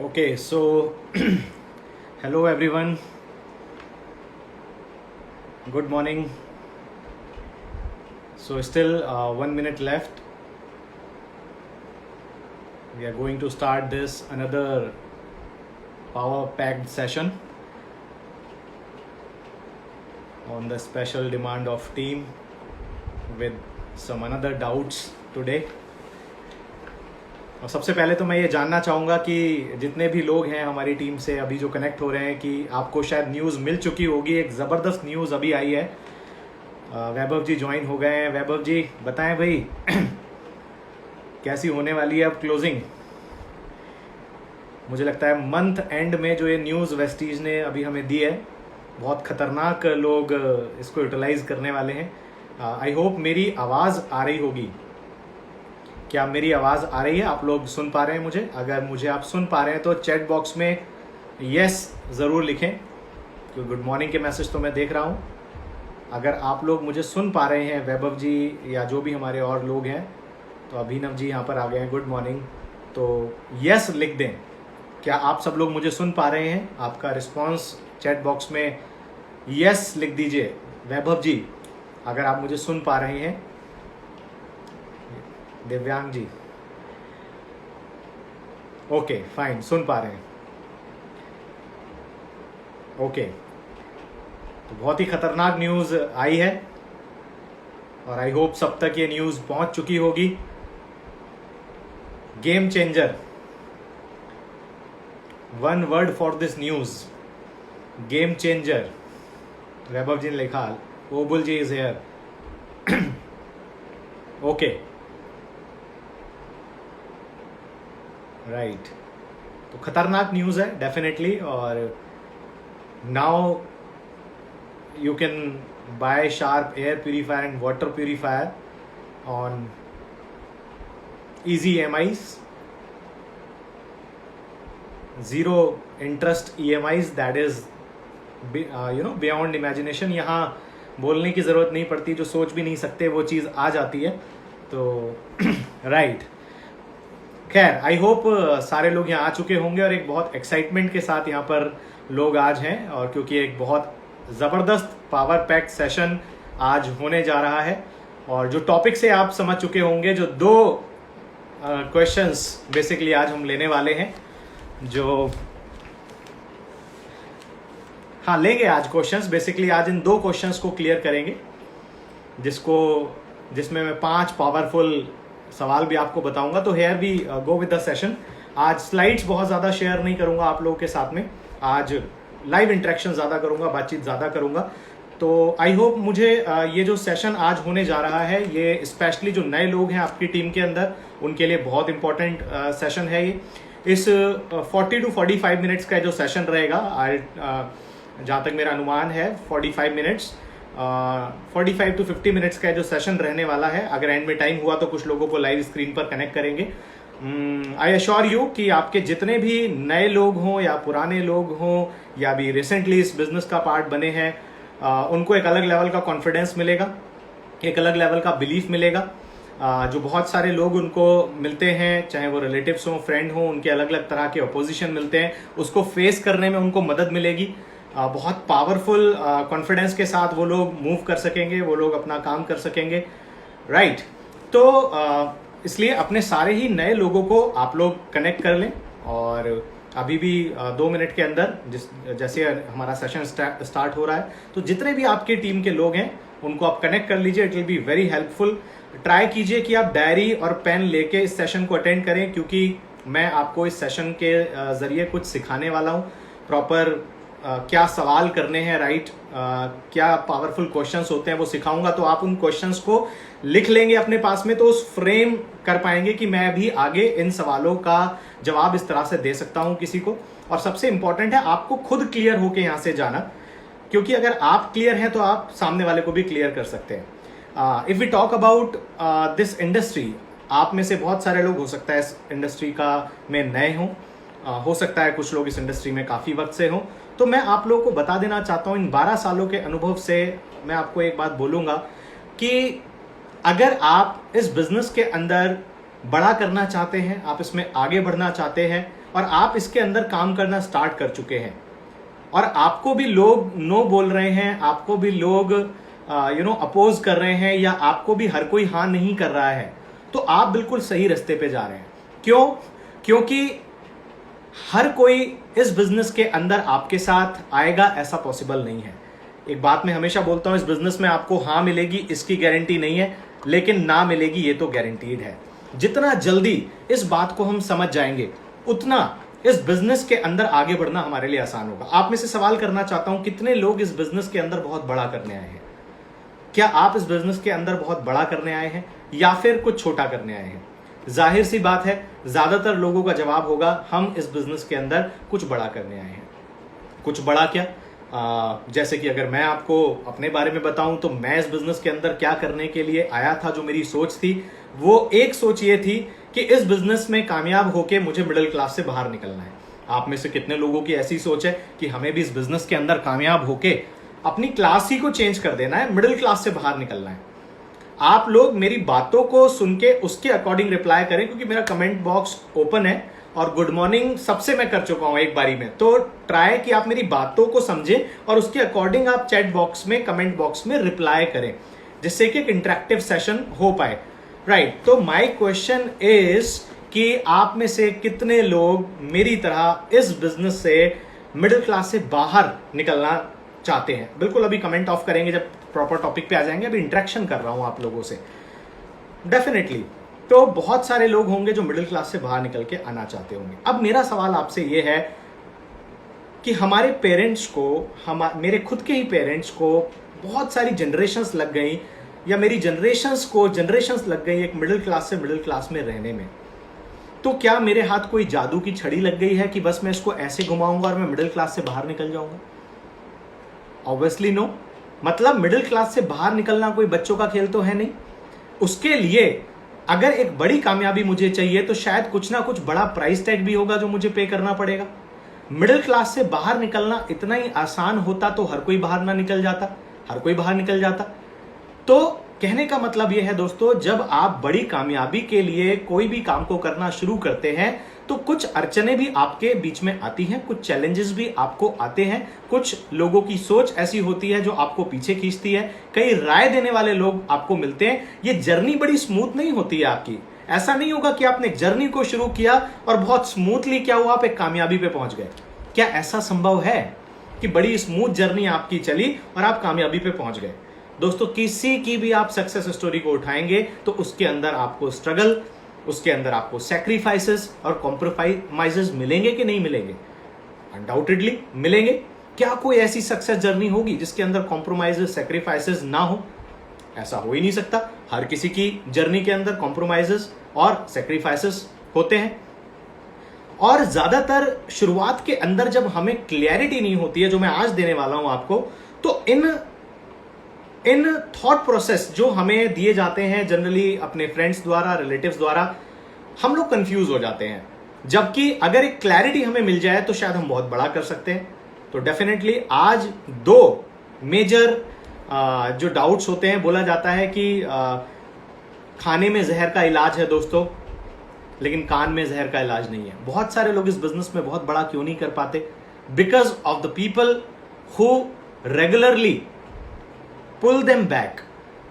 Okay, so hello everyone. Good morning. So still 1 minute left. We are going to start this another power-packed session on the special demand of team with some another doubts today. और सबसे पहले तो मैं ये जानना चाहूँगा कि जितने भी लोग हैं हमारी टीम से अभी जो कनेक्ट हो रहे हैं कि आपको शायद न्यूज़ मिल चुकी होगी। एक ज़बरदस्त न्यूज़ अभी आई है। वैभव जी ज्वाइन हो गए हैं। वैभव जी बताएं भाई कैसी होने वाली है अब क्लोजिंग। मुझे लगता है मंथ एंड में जो ये न्यूज़ वेस्टीज ने अभी हमें दी है बहुत ख़तरनाक लोग इसको यूटिलाइज करने वाले हैं। आई होप मेरी आवाज़ आ रही होगी। क्या मेरी आवाज़ आ रही है? आप लोग सुन पा रहे हैं मुझे? अगर मुझे आप सुन पा रहे हैं तो चैट बॉक्स में यस ज़रूर लिखें क्योंकि गुड मॉर्निंग के मैसेज तो मैं देख रहा हूँ। अगर आप लोग मुझे सुन पा रहे हैं, वैभव जी या जो भी हमारे और लोग हैं, तो अभिनव जी यहाँ पर आ गए हैं, गुड मॉर्निंग, तो यस लिख दें। क्या आप सब लोग मुझे सुन पा रहे हैं? आपका रिस्पॉन्स चैट बॉक्स में यस लिख दीजिए। वैभव जी अगर आप मुझे सुन पा रहे हैं, दिव्यांग जी ओके फाइन, सुन पा रहे हैं, ओके। तो बहुत ही खतरनाक न्यूज़ आई है और आई होप सब तक ये न्यूज़ पहुंच चुकी होगी। Game changer, one word for this news, game changer. Vaibhav ji ने लिखा, Obul ji is here, okay right. तो खतरनाक न्यूज़ है डेफिनेटली। और now you can buy Sharp air purifier and water purifier on easy EMIs, zero interest EMIs, that is beyond imagination। यहाँ बोलने की ज़रूरत नहीं पड़ती, जो सोच भी नहीं सकते वो चीज़ आ जाती है। तो राइट खैर, आई होप सारे लोग यहाँ आ चुके होंगे और एक बहुत एक्साइटमेंट के साथ यहाँ पर लोग आज हैं। और क्योंकि एक बहुत ज़बरदस्त पावर पैक्ड सेशन आज होने जा रहा है और जो टॉपिक से आप समझ चुके होंगे, जो दो क्वेश्चंस बेसिकली आज हम लेने वाले हैं, जो लेंगे आज क्वेश्चंस। बेसिकली आज इन दो क्वेश्चंस को क्लियर करेंगे, जिसमें मैं 5 पावरफुल सवाल भी आपको बताऊंगा। तो here we go with the session. आज स्लाइड्स बहुत ज़्यादा शेयर नहीं करूंगा आप लोगों के साथ में, आज लाइव इंटरेक्शन ज़्यादा करूंगा, बातचीत ज़्यादा करूंगा। तो आई होप मुझे ये जो सेशन आज होने जा रहा है, ये स्पेशली जो नए लोग हैं आपकी टीम के अंदर, उनके लिए बहुत इंपॉर्टेंट सेशन है ये। इस 40 to 45 मिनट्स का जो सेशन रहेगा, जहाँ तक मेरा अनुमान है 45 मिनट्स, 45 to 50 मिनट्स का जो सेशन रहने वाला है। अगर एंड में टाइम हुआ तो कुछ लोगों को लाइव स्क्रीन पर कनेक्ट करेंगे। आई अश्योर यू कि आपके जितने भी नए लोग हों या पुराने लोग हों या भी रिसेंटली इस बिजनेस का पार्ट बने हैं, उनको एक अलग लेवल का कॉन्फिडेंस मिलेगा, एक अलग लेवल का बिलीफ मिलेगा। जो बहुत सारे लोग उनको मिलते हैं, चाहे वो रिलेटिव्स हों, फ्रेंड हों, उनके अलग अलग तरह के अपोजिशन मिलते हैं, उसको फेस करने में उनको मदद मिलेगी। बहुत पावरफुल कॉन्फिडेंस के साथ वो लोग मूव कर सकेंगे, वो लोग अपना काम कर सकेंगे, राइट। तो इसलिए अपने सारे ही नए लोगों को आप लोग कनेक्ट कर लें और अभी भी 2 मिनट के अंदर जैसे हमारा सेशन स्टार्ट हो रहा है, तो जितने भी आपके टीम के लोग हैं उनको आप कनेक्ट कर लीजिए। It will be very helpful. Try कीजिए कि आप डायरी और पेन लेके इस सेशन को अटेंड करें, क्योंकि मैं आपको इस सेशन के जरिए कुछ सिखाने वाला हूँ। प्रॉपर क्या सवाल करने हैं, राइट, क्या पावरफुल क्वेश्चंस होते हैं वो सिखाऊंगा। तो आप उन क्वेश्चंस को लिख लेंगे अपने पास में, तो उस फ्रेम कर पाएंगे कि मैं भी आगे इन सवालों का जवाब इस तरह से दे सकता हूं किसी को। और सबसे इंपॉर्टेंट है आपको खुद क्लियर होके यहां से जाना, क्योंकि अगर आप क्लियर हैं तो आप सामने वाले को भी क्लियर कर सकते हैं। If we talk about this industry, आप में से बहुत सारे लोग हो सकता है इस इंडस्ट्री का में नए हों, हो सकता है कुछ लोग इस इंडस्ट्री में काफ़ी वक्त से हों। तो मैं आप लोगों को बता देना चाहता हूँ, इन 12 सालों के अनुभव से मैं आपको एक बात बोलूँगा कि अगर आप इस बिजनेस के अंदर बड़ा करना चाहते हैं, आप इसमें आगे बढ़ना चाहते हैं, और आप इसके अंदर काम करना स्टार्ट कर चुके हैं और आपको भी लोग नो बोल रहे हैं, आपको भी लोग अपोज कर रहे हैं, या आपको भी हर कोई हाँ नहीं कर रहा है, तो आप बिल्कुल सही रास्ते पे जा रहे हैं। क्यों? क्योंकि हर कोई इस बिजनेस के अंदर आपके साथ आएगा ऐसा पॉसिबल नहीं है। एक बात मैं हमेशा बोलता हूं, इस बिजनेस में आपको हाँ मिलेगी इसकी गारंटी नहीं है, लेकिन ना मिलेगी ये तो गारंटीड है। जितना जल्दी इस बात को हम समझ जाएंगे उतना इस बिजनेस के अंदर आगे बढ़ना हमारे लिए आसान होगा। आप में से सवाल करना चाहता हूं, कितने लोग इस बिजनेस के अंदर बहुत बड़ा करने आए हैं? क्या आप इस बिजनेस के अंदर बहुत बड़ा करने आए हैं या फिर कुछ छोटा करने आए हैं? जाहिर सी बात है, ज्यादातर लोगों का जवाब होगा हम इस बिजनेस के अंदर कुछ बड़ा करने आए हैं। कुछ बड़ा क्या? जैसे कि अगर मैं आपको अपने बारे में बताऊं तो मैं इस बिजनेस के अंदर क्या करने के लिए आया था, जो मेरी सोच थी वो एक सोच ये थी कि इस बिजनेस में कामयाब होके मुझे मिडिल क्लास से बाहर निकलना है। आप में से कितने लोगों की ऐसी सोच है कि हमें भी इस बिजनेस के अंदर कामयाब होके अपनी क्लास ही को चेंज कर देना है, मिडिल क्लास से बाहर निकलना है? आप लोग मेरी बातों को सुन के उसके अकॉर्डिंग रिप्लाई करें, क्योंकि मेरा कमेंट बॉक्स ओपन है और गुड मॉर्निंग सबसे मैं कर चुका हूं एक बारी में। तो ट्राई कि आप मेरी बातों को समझें और उसके अकॉर्डिंग आप चैट बॉक्स में, कमेंट बॉक्स में रिप्लाई करें, जिससे कि एक इंटरेक्टिव सेशन हो पाए। राइट, तो माय क्वेश्चन इज कि आप में से कितने लोग मेरी तरह इस बिजनेस से मिडिल क्लास से बाहर निकलना चाहते हैं? बिल्कुल अभी कमेंट ऑफ करेंगे जब प्रॉपर टॉपिक पे आ जाएंगे। अभी इंटरेक्शन कर रहा हूं आप लोगों से डेफिनेटली। तो बहुत सारे लोग होंगे जो मिडिल क्लास से बाहर निकल के आना चाहते होंगे। अब मेरा सवाल आपसे यह है कि हमारे पेरेंट्स को, मेरे खुद के ही पेरेंट्स को बहुत सारी जनरेशंस लग गई, या मेरी जनरेशंस लग गई एक मिडिल क्लास से मिडिल क्लास में रहने में। तो क्या मेरे हाथ कोई जादू की छड़ी लग गई है कि बस मैं इसको ऐसे घुमाऊंगा और मैं मिडिल क्लास से बाहर निकल जाऊंगा? Obviously no. मतलब मिडिल क्लास से बाहर निकलना कोई बच्चों का खेल तो है नहीं। उसके लिए अगर एक बड़ी कामयाबी मुझे चाहिए तो शायद कुछ ना कुछ बड़ा प्राइस टैग भी होगा जो मुझे पे करना पड़ेगा। मिडिल क्लास से बाहर निकलना इतना ही आसान होता तो हर कोई बाहर ना निकल जाता, हर कोई बाहर निकल जाता। तो कहने का मतलब यह है दोस्तों, जब आप बड़ी कामयाबी के लिए कोई भी काम को करना शुरू करते हैं तो कुछ अड़चने भी आपके बीच में आती हैं, कुछ चैलेंजेस भी आपको आते हैं, कुछ लोगों की सोच ऐसी होती है जो आपको पीछे खींचती है, कई राय देने वाले लोग आपको मिलते हैं। ये जर्नी बड़ी स्मूथ नहीं होती है आपकी। ऐसा नहीं होगा कि आपने एक जर्नी को शुरू किया और बहुत स्मूथली क्या हुआ, आप एक कामयाबी पे पहुंच गए। क्या ऐसा संभव है कि बड़ी स्मूथ जर्नी आपकी चली और आप कामयाबी पे पहुंच गए? दोस्तों, किसी की भी आप सक्सेस स्टोरी को उठाएंगे तो उसके अंदर आपको स्ट्रगल, उसके अंदर आपको सैक्रिफाइसेस और कॉम्प्रोमाइजेस मिलेंगे कि नहीं मिलेंगे? अनडाउटेडली मिलेंगे। क्या कोई ऐसी सक्सेस जर्नी होगी जिसके अंदर कॉम्प्रोमाइजेस, सैक्रिफाइसेस ना हो? ऐसा हो ही नहीं सकता। हर किसी की जर्नी के अंदर कॉम्प्रोमाइजेस और सैक्रिफाइसेस होते हैं। और ज्यादातर शुरुआत के अंदर जब हमें क्लैरिटी नहीं होती है, जो मैं आज देने वाला हूं आपको, तो इन थॉट प्रोसेस जो हमें दिए जाते हैं जनरली अपने फ्रेंड्स द्वारा, रिलेटिव्स द्वारा, हम लोग कंफ्यूज हो जाते हैं। जबकि अगर एक क्लैरिटी हमें मिल जाए तो शायद हम बहुत बड़ा कर सकते हैं। तो डेफिनेटली आज दो मेजर जो डाउट्स होते हैं, बोला जाता है कि खाने में जहर का इलाज है दोस्तों, लेकिन कान में जहर का इलाज नहीं है। बहुत सारे लोग इस बिजनेस में बहुत बड़ा क्यों नहीं कर पाते? Because of the people who regularly pull them back.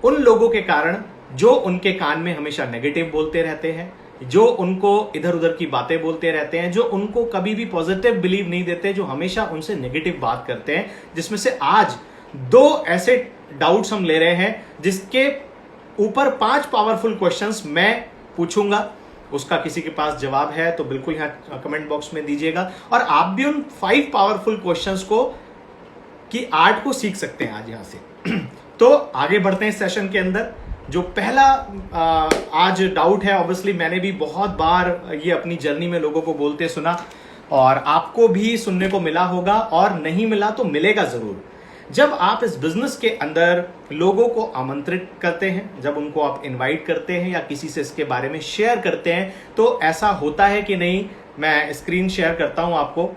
उन लोगों के कारण जो उनके कान में हमेशा नेगेटिव बोलते रहते हैं, जो उनको इधर उधर की बातें बोलते रहते हैं, जो उनको कभी भी पॉजिटिव बिलीव नहीं देते, जो हमेशा उनसे नेगेटिव बात करते हैं। जिसमें से आज दो ऐसे डाउट्स हम ले रहे हैं जिसके ऊपर 5 पावरफुल क्वेश्चंस मैं पूछूंगा। उसका किसी के पास जवाब है तो बिल्कुल यहां कमेंट बॉक्स में दीजिएगा, और आप भी उन 5 पावरफुल क्वेश्चंस को की आर्ट को सीख सकते हैं आज यहां से। तो आगे बढ़ते हैं सेशन के अंदर। जो पहला आज डाउट है, ऑब्वियसली मैंने भी बहुत बार ये अपनी जर्नी में लोगों को बोलते सुना, और आपको भी सुनने को मिला होगा, और नहीं मिला तो मिलेगा जरूर। जब आप इस बिजनेस के अंदर लोगों को आमंत्रित करते हैं, जब उनको आप इनवाइट करते हैं या किसी से इसके बारे में शेयर करते हैं, तो ऐसा होता है कि नहीं? मैं स्क्रीन शेयर करता हूं आपको,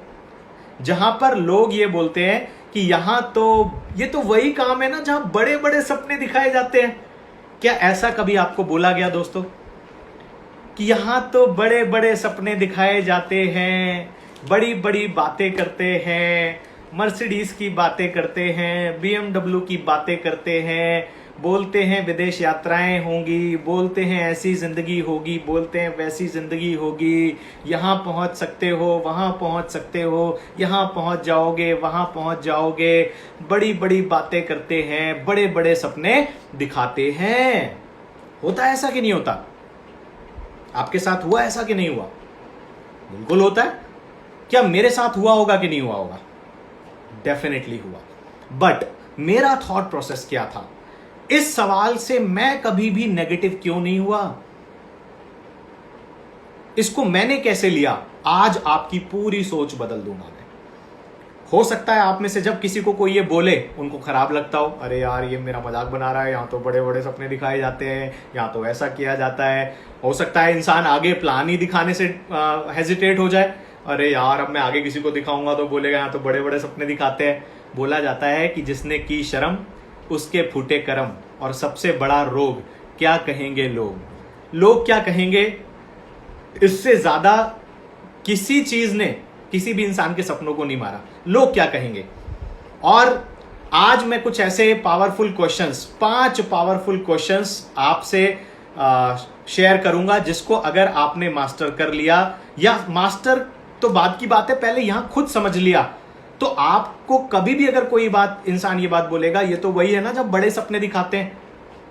जहां पर लोग ये बोलते हैं कि यहां तो ये तो वही काम है ना जहां बड़े बड़े सपने दिखाए जाते हैं। क्या ऐसा कभी आपको बोला गया दोस्तों? कि यहां तो बड़े बड़े सपने दिखाए जाते हैं, बड़ी बड़ी बातें करते हैं, मर्सिडीज की बातें करते हैं, बीएमडब्ल्यू की बातें करते हैं, बोलते हैं विदेश यात्राएं होंगी, बोलते हैं ऐसी जिंदगी होगी, बोलते हैं वैसी जिंदगी होगी, यहाँ पहुंच सकते हो, वहां पहुंच सकते हो, यहाँ पहुंच जाओगे, वहां पहुंच जाओगे, बड़ी बड़ी बातें करते हैं, बड़े बड़े सपने दिखाते हैं। होता है ऐसा कि नहीं होता? आपके साथ हुआ ऐसा कि नहीं हुआ? बिल्कुल होता है। क्या मेरे साथ हुआ होगा कि नहीं हुआ होगा? डेफिनेटली हुआ। बट मेरा थॉट प्रोसेस क्या था? इस सवाल से मैं कभी भी नेगेटिव क्यों नहीं हुआ? इसको मैंने कैसे लिया? आज आपकी पूरी सोच बदल दूंगा मैं। हो सकता है आप में से जब किसी को कोई ये बोले उनको खराब लगता हो, अरे यार ये मेरा मजाक बना रहा है, यहाँ तो बड़े बड़े सपने दिखाए जाते हैं, यहाँ तो ऐसा किया जाता है। हो सकता है इंसान आगे प्लान ही दिखाने से हेजिटेट हो जाए, अरे यार अब मैं आगे किसी को दिखाऊंगा तो बोलेगा यहाँ तो बड़े बड़े सपने दिखाते हैं। बोला जाता है कि जिसने की शर्म उसके फूटे करम, और सबसे बड़ा रोग क्या कहेंगे लोग। लोग क्या कहेंगे, इससे ज्यादा किसी चीज ने किसी भी इंसान के सपनों को नहीं मारा। लोग क्या कहेंगे। और आज मैं कुछ ऐसे पावरफुल क्वेश्चंस, 5 पावरफुल क्वेश्चंस आपसे शेयर करूंगा, जिसको अगर आपने मास्टर कर लिया, या मास्टर तो बात की बात है, पहले यहां खुद समझ लिया, तो आपको कभी भी अगर कोई बात इंसान ये बात बोलेगा, ये तो वही है ना जब बड़े सपने दिखाते हैं,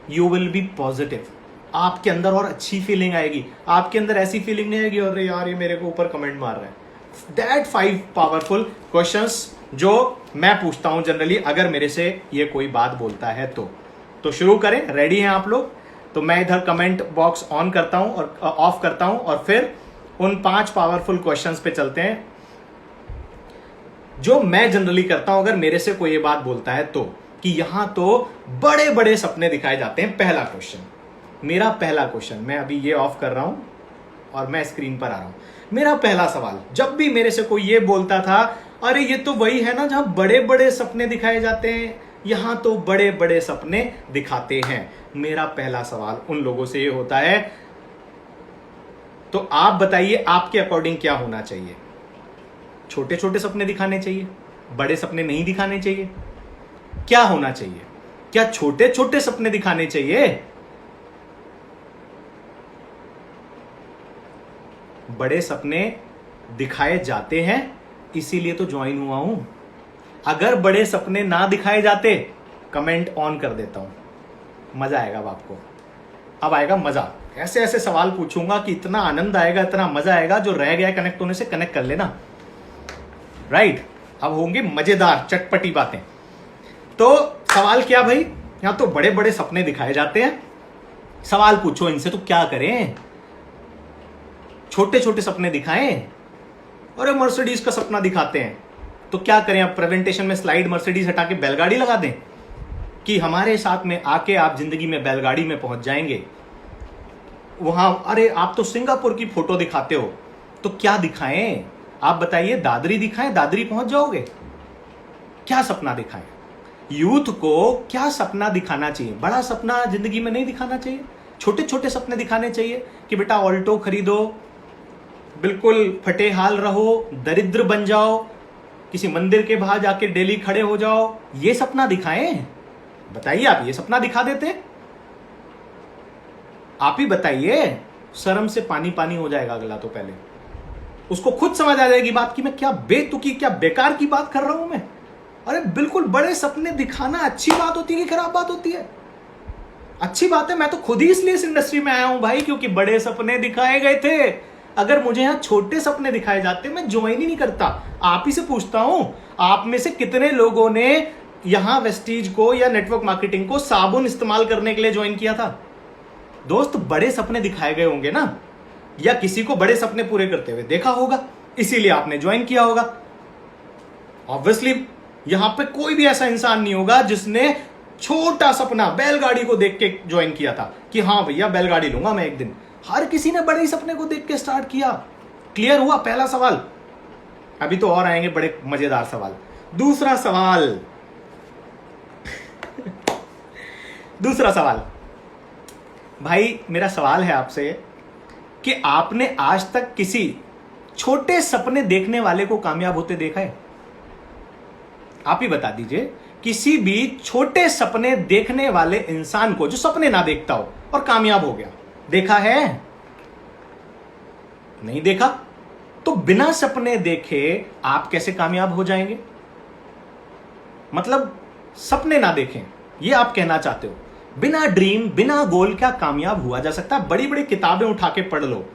यू विल बी पॉजिटिव। आपके अंदर और अच्छी फीलिंग आएगी। आपके अंदर ऐसी फीलिंग नहीं आएगी अरे यार ये मेरे को ऊपर कमेंट मार रहा है। दैट 5 पावरफुल क्वेश्चंस जो मैं पूछता हूं जनरली अगर मेरे से ये कोई बात बोलता है तो शुरू करें। रेडी हैं आप लोग? तो मैं इधर कमेंट बॉक्स ऑन करता हूं और ऑफ करता हूं, और फिर उन 5 पावरफुल क्वेश्चंस पे चलते हैं जो मैं जनरली करता हूं अगर मेरे से कोई ये बात बोलता है तो, कि यहां तो बड़े बड़े सपने दिखाए जाते हैं। पहला क्वेश्चन, मेरा पहला क्वेश्चन, मैं अभी ये ऑफ कर रहा हूं और मैं स्क्रीन पर आ रहा हूं। मेरा पहला सवाल, जब भी मेरे से कोई ये बोलता था अरे ये तो वही है ना जहां बड़े बड़े सपने दिखाए जाते हैं, यहां तो बड़े बड़े सपने दिखाते हैं, मेरा पहला सवाल उन लोगों से ये होता है, तो आप बताइए आपके अकॉर्डिंग क्या होना चाहिए? छोटे छोटे सपने दिखाने चाहिए, बड़े सपने नहीं दिखाने चाहिए? क्या होना चाहिए? क्या छोटे छोटे सपने दिखाने चाहिए? बड़े सपने दिखाए जाते हैं इसीलिए तो ज्वाइन हुआ हूं। अगर बड़े सपने ना दिखाए जाते, कमेंट ऑन कर देता हूं। मजा आएगा अब आपको, अब आएगा मजा। ऐसे ऐसे सवाल पूछूंगा कि इतना आनंद आएगा, इतना मजा आएगा, जो रह गया कनेक्ट होने से कनेक्ट कर लेना। राइट, अब होंगे मजेदार चटपटी बातें। तो सवाल क्या भाई, यहां तो बड़े बड़े सपने दिखाए जाते हैं, सवाल पूछो इनसे तो क्या करें? छोटे छोटे सपने दिखाएं? अरे मर्सिडीज का सपना दिखाते हैं तो क्या करें? अब प्रेजेंटेशन में स्लाइड मर्सिडीज हटा के बैलगाड़ी लगा दें कि हमारे साथ में आके आप जिंदगी में बैलगाड़ी में पहुंच जाएंगे। वहां अरे आप तो सिंगापुर की फोटो दिखाते हो तो क्या दिखाएं? आप बताइए, दादरी दिखाएं, दादरी पहुंच जाओगे? क्या सपना दिखाएं? यूथ को क्या सपना दिखाना चाहिए? बड़ा सपना जिंदगी में नहीं दिखाना चाहिए, छोटे छोटे सपने दिखाने चाहिए कि बेटा ऑल्टो खरीदो, बिल्कुल फटे हाल रहो, दरिद्र बन जाओ, किसी मंदिर के बाहर जाके डेली खड़े हो जाओ, ये सपना दिखाएं? बताइए, आप ये सपना दिखा देते? आप ही बताइए। शर्म से पानी पानी हो जाएगा अगला तो, पहले उसको खुद समझ आ जाएगी बात की मैं क्या बेतुकी, क्या बेकार की बात कर रहा हूं मैं। अरे बिल्कुल, बड़े सपने दिखाना अच्छी बात होती है कि खराब बात होती है? अच्छी बात है। मैं तो खुद ही इसलिए इस इंडस्ट्री में आया हूं भाई, क्योंकि बड़े सपने दिखाए गए थे। अगर मुझे यहां छोटे सपने दिखाए जाते मैं ज्वाइन ही नहीं करता। आप ही से पूछता हूं, आप में से कितने लोगों ने यहां वेस्टीज को या नेटवर्क मार्केटिंग को साबुन इस्तेमाल करने के लिए ज्वाइन किया था? दोस्त, बड़े सपने दिखाए गए होंगे ना, या किसी को बड़े सपने पूरे करते हुए देखा होगा, इसीलिए आपने ज्वाइन किया होगा। ऑब्वियसली यहां पे कोई भी ऐसा इंसान नहीं होगा जिसने छोटा सपना बैलगाड़ी को देख के ज्वाइन किया था कि हाँ भैया बैलगाड़ी लूंगा मैं एक दिन। हर किसी ने बड़े सपने को देख के स्टार्ट किया। क्लियर हुआ पहला सवाल? अभी तो और आएंगे बड़े मजेदार सवाल। दूसरा सवाल दूसरा सवाल भाई, मेरा सवाल है आपसे कि आपने आज तक किसी छोटे सपने देखने वाले को कामयाब होते देखा है? आप ही बता दीजिए, किसी भी छोटे सपने देखने वाले इंसान को जो सपने ना देखता हो और कामयाब हो गया, देखा है? नहीं देखा। तो बिना सपने देखे आप कैसे कामयाब हो जाएंगे? मतलब सपने ना देखें, ये आप कहना चाहते हो? बिना ड्रीम, बिना गोल क्या कामयाब हुआ जा सकता है? बड़ी बड़ी किताबें उठा के पढ़ लो।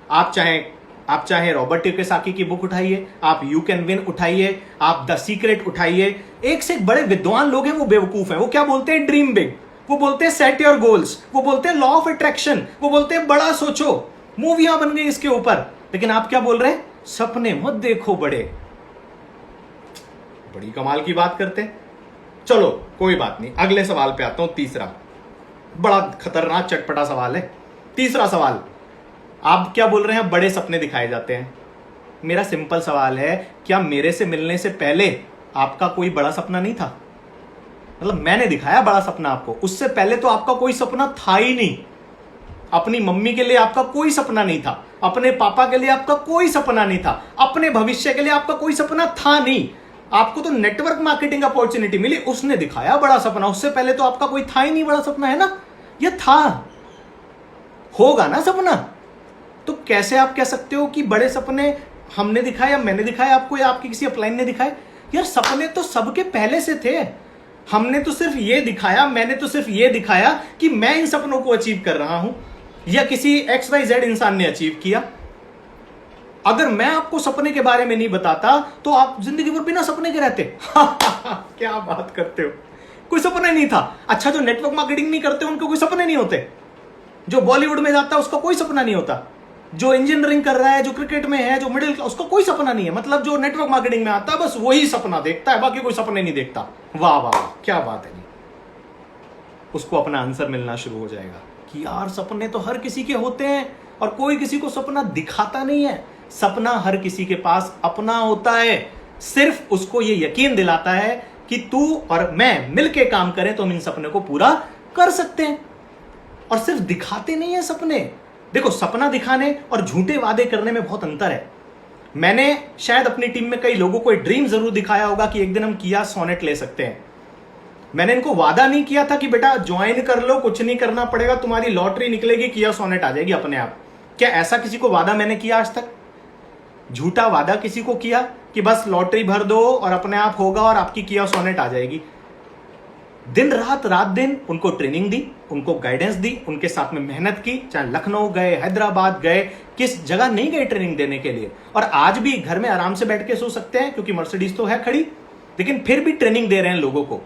आप चाहे रॉबर्ट कियोसाकी की बुक उठाइए, आप यू कैन विन उठाइए, आप द सीक्रेट उठाइए, एक से एक बड़े विद्वान लोग हैं, वो बेवकूफ हैं। वो क्या बोलते हैं? ड्रीम बिग, वो बोलते हैं सेट योर गोल्स, वो बोलते हैं लॉ ऑफ अट्रैक्शन, वो बोलते हैं बड़ा सोचो, मूवियां बन गई इसके ऊपर। लेकिन आप क्या बोल रहे हैं? सपने मत देखो बड़े। बड़ी कमाल की बात करते हैं। चलो कोई बात नहीं, अगले सवाल पे आता हूं। तीसरा बड़ा खतरनाक चटपटा सवाल है। तीसरा सवाल, आप क्या बोल रहे हैं? बड़े सपने दिखाए जाते हैं। मेरा सिंपल सवाल है, क्या मेरे से मिलने से पहले आपका कोई बड़ा सपना नहीं था? मतलब मैंने दिखाया बड़ा सपना आपको, उससे पहले तो आपका कोई सपना था ही नहीं। अपनी मम्मी के लिए आपका कोई सपना नहीं था, अपने पापा के लिए आपका कोई सपना नहीं था, अपने भविष्य के लिए आपका कोई सपना था नहीं। आपको तो नेटवर्क मार्केटिंग अपॉर्चुनिटी मिली, उसने दिखाया बड़ा सपना। उससे पहले तो आपका कोई था ही नहीं बड़ा सपना, है ना? यह था, होगा ना सपना। तो कैसे आप कह सकते हो कि बड़े सपने हमने दिखाए या मैंने दिखाए आपको या आपकी किसी अपलाइन ने दिखाए? यार सपने तो सबके पहले से थे। हमने तो सिर्फ ये दिखाया, मैंने तो सिर्फ ये दिखाया कि मैं इन सपनों को अचीव कर रहा हूं या किसी XYZ इंसान ने अचीव किया। अगर मैं आपको सपने के बारे में नहीं बताता तो आप जिंदगी भर बिना सपने के रहते। क्या बात करते हो? कोई सपना नहीं था। अच्छा, जो नेटवर्क मार्केटिंग नहीं करते उनके कोई सपने नहीं होते? जो बॉलीवुड में जाता है उसका कोई सपना नहीं होता? जो इंजीनियरिंग कर रहा है, जो क्रिकेट में है, जो मिडिल क्लास, उसका कोई सपना नहीं है। मतलब जो नेटवर्क मार्केटिंग में आता है बस वही सपना देखता है, बाकी कोई सपने नहीं देखता। वाह वाह, क्या बात है। उसको अपना आंसर मिलना शुरू हो जाएगा कि यार सपने तो हर किसी के होते हैं और कोई किसी को सपना दिखाता नहीं है। सपना हर किसी के पास अपना होता है, सिर्फ उसको ये यकीन दिलाता है कि तू और मैं मिलके काम करें तो हम इन सपने को पूरा कर सकते हैं। और सिर्फ दिखाते नहीं है सपने। देखो, सपना दिखाने और झूठे वादे करने में बहुत अंतर है। मैंने शायद अपनी टीम में कई लोगों को एक ड्रीम जरूर दिखाया होगा कि एक दिन हम किया सोनेट ले सकते हैं। मैंने इनको वादा नहीं किया था कि बेटा ज्वाइन कर लो, कुछ नहीं करना पड़ेगा, तुम्हारी लॉटरी निकलेगी, किया सोनेट आ जाएगी अपने आप। क्या ऐसा किसी को वादा मैंने किया आज तक? झूठा वादा किसी को किया कि बस लॉटरी भर दो और अपने आप होगा और आपकी किया सोनेट आ जाएगी? दिन रात रात दिन उनको ट्रेनिंग दी, उनको गाइडेंस दी, उनके साथ में मेहनत की। चाहे लखनऊ गए, हैदराबाद गए, किस जगह नहीं गए ट्रेनिंग देने के लिए। और आज भी घर में आराम से बैठ के सो सकते हैं क्योंकि मर्सिडीज तो है खड़ी, लेकिन फिर भी ट्रेनिंग दे रहे हैं लोगों को।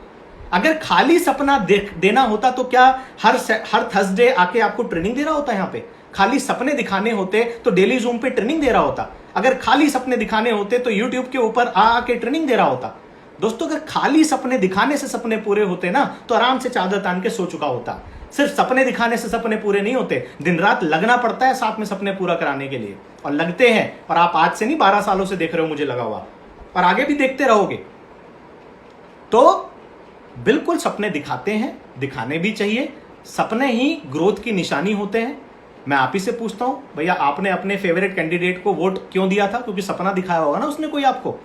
अगर खाली सपना देना होता तो क्या हर थर्सडे आके आपको ट्रेनिंग दे रहा होता? यहाँ पे खाली सपने दिखाने होते तो डेली जूम पे ट्रेनिंग दे रहा होता। अगर खाली सपने दिखाने होते तो यूट्यूब के ऊपर आके ट्रेनिंग दे रहा होता। दोस्तों, अगर खाली सपने दिखाने से सपने पूरे होते ना तो आराम से चादर तान के सो चुका होता। सिर्फ सपने दिखाने से सपने पूरे नहीं होते, दिन रात लगना पड़ता है साथ में सपने पूरा कराने के लिए। और लगते हैं, और आप आज से नहीं 12 सालों से देख रहे हो मुझे लगा हुआ, और आगे भी देखते रहोगे। तो बिल्कुल सपने दिखाते हैं, दिखाने भी चाहिए। सपने ही ग्रोथ की निशानी होते हैं। मैं आप ही से पूछता हूं, भैया आपने अपने फेवरेट कैंडिडेट को वोट क्यों दिया था? क्योंकि सपना दिखाया होगा ना उसने कोई आपको।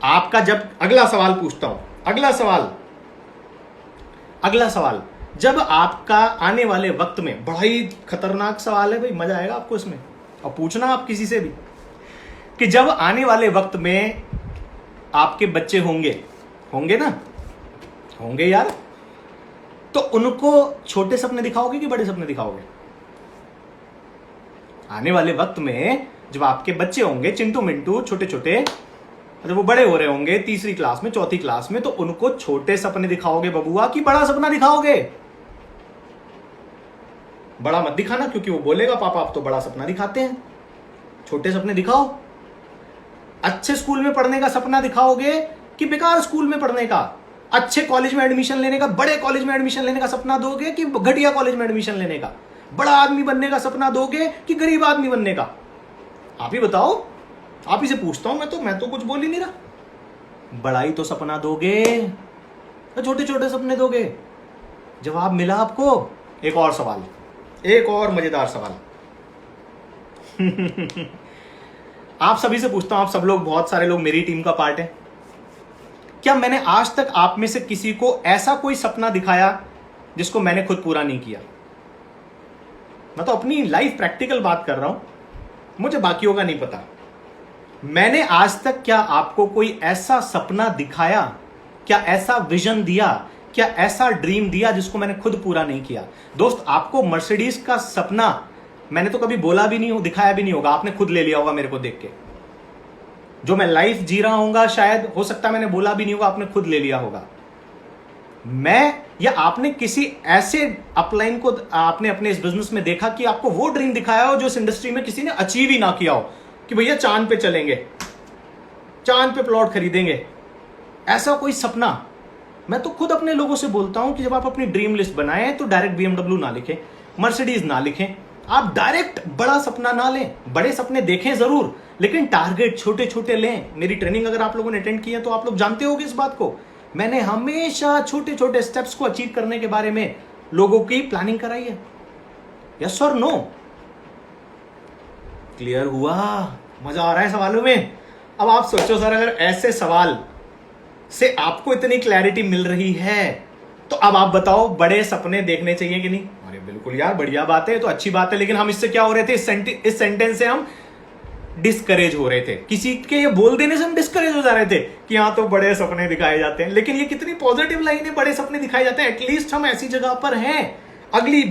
आपका जब अगला सवाल पूछता हूं, अगला सवाल, जब आपका आने वाले वक्त में, बड़ा ही खतरनाक सवाल है भाई, मजा आएगा आपको इसमें, और पूछना आप किसी से भी, कि जब आने वाले वक्त में आपके बच्चे होंगे ना, होंगे यार, तो उनको छोटे सपने दिखाओगे कि बड़े सपने दिखाओगे? आने वाले वक्त में जब आपके बच्चे होंगे, चिंटू मिंटू छोटे छोटे, जब वो बड़े हो रहे होंगे 3री क्लास में, 4थी क्लास में, तो उनको छोटे सपने दिखाओगे बबुआ कि बड़ा सपना दिखाओगे? बड़ा मत दिखाना, क्योंकि वो बोलेगा पापा आप तो बड़ा सपना दिखाते हैं। छोटे सपने दिखाओ। अच्छे स्कूल में पढ़ने का सपना दिखाओगे कि बेकार स्कूल में पढ़ने का? अच्छे कॉलेज में एडमिशन लेने का, बड़े कॉलेज में एडमिशन लेने का सपना दोगे कि घटिया कॉलेज में एडमिशन लेने का? बड़ा आदमी बनने का सपना दोगे कि गरीब आदमी बनने का? आप ही बताओ। आप ही से पूछता हूं, मैं तो कुछ बोल ही नहीं रहा। बड़ा ही तो सपना दोगे या छोटे छोटे सपने दोगे? जवाब मिला आपको? एक और सवाल, एक और मजेदार सवाल। आप सभी से पूछता हूं, आप सब लोग, बहुत सारे लोग मेरी टीम का पार्ट है, क्या मैंने आज तक आप में से किसी को ऐसा कोई सपना दिखाया जिसको मैंने खुद पूरा नहीं किया? मैं तो अपनी लाइफ प्रैक्टिकल बात कर रहा हूं, मुझे बाकियों का नहीं पता। मैंने आज तक क्या आपको कोई ऐसा सपना दिखाया, क्या ऐसा विजन दिया, क्या ऐसा ड्रीम दिया जिसको मैंने खुद पूरा नहीं किया? दोस्त, आपको मर्सिडीज का सपना मैंने तो कभी बोला भी नहीं हो, दिखाया भी नहीं होगा, आपने खुद ले लिया होगा मेरे को देख के। जो मैं लाइफ जी रहा हूंगा, शायद हो सकता है मैंने बोला भी नहीं होगा, आपने खुद ले लिया होगा। मैं या आपने किसी ऐसे अपलाइन को आपने अपने इस बिजनेस में देखा कि आपको वो ड्रीम दिखाया हो जो इस इंडस्ट्री में किसी ने अचीव ही ना किया हो, कि भैया चांद पे चलेंगे, चांद पे प्लॉट खरीदेंगे, ऐसा कोई सपना? मैं तो खुद अपने लोगों से बोलता हूं कि जब आप अपनी ड्रीम लिस्ट बनाएं तो डायरेक्ट BMW ना लिखें, मर्सिडीज ना लिखें, आप डायरेक्ट बड़ा सपना ना लें। बड़े सपने देखें जरूर, लेकिन टारगेट छोटे छोटे लें। मेरी ट्रेनिंग अगर आप लोगों ने अटेंड की है तो आप लोग जानते होंगे इस बात को। मैंने हमेशा छोटे छोटे स्टेप्स को अचीव करने के बारे में लोगों की प्लानिंग कराई है। यस और नो? क्लियर हुआ? मजा आ रहा है सवालों में? अब आप सोचो सर, अगर ऐसे सवाल से आपको इतनी क्लैरिटी मिल रही है तो अब आप बताओ, बड़े सपने देखने चाहिए कि नहीं? अरे बिल्कुल यार, बढ़िया बात है, तो अच्छी बात है। लेकिन हम इससे क्या हो रहे थे, इस सेंटेंस से हम डिस्करेज हो रहे थे। किसी के ये बोल देने से हम डिस्करेज हो जा रहे थे कि हाँ तो बड़े सपने दिखाए जाते हैं। लेकिन ये कितनी पॉजिटिव लाइन है, बड़े सपने दिखाए जाते हैं, एटलीस्ट हम ऐसी जगह पर हैं। अगली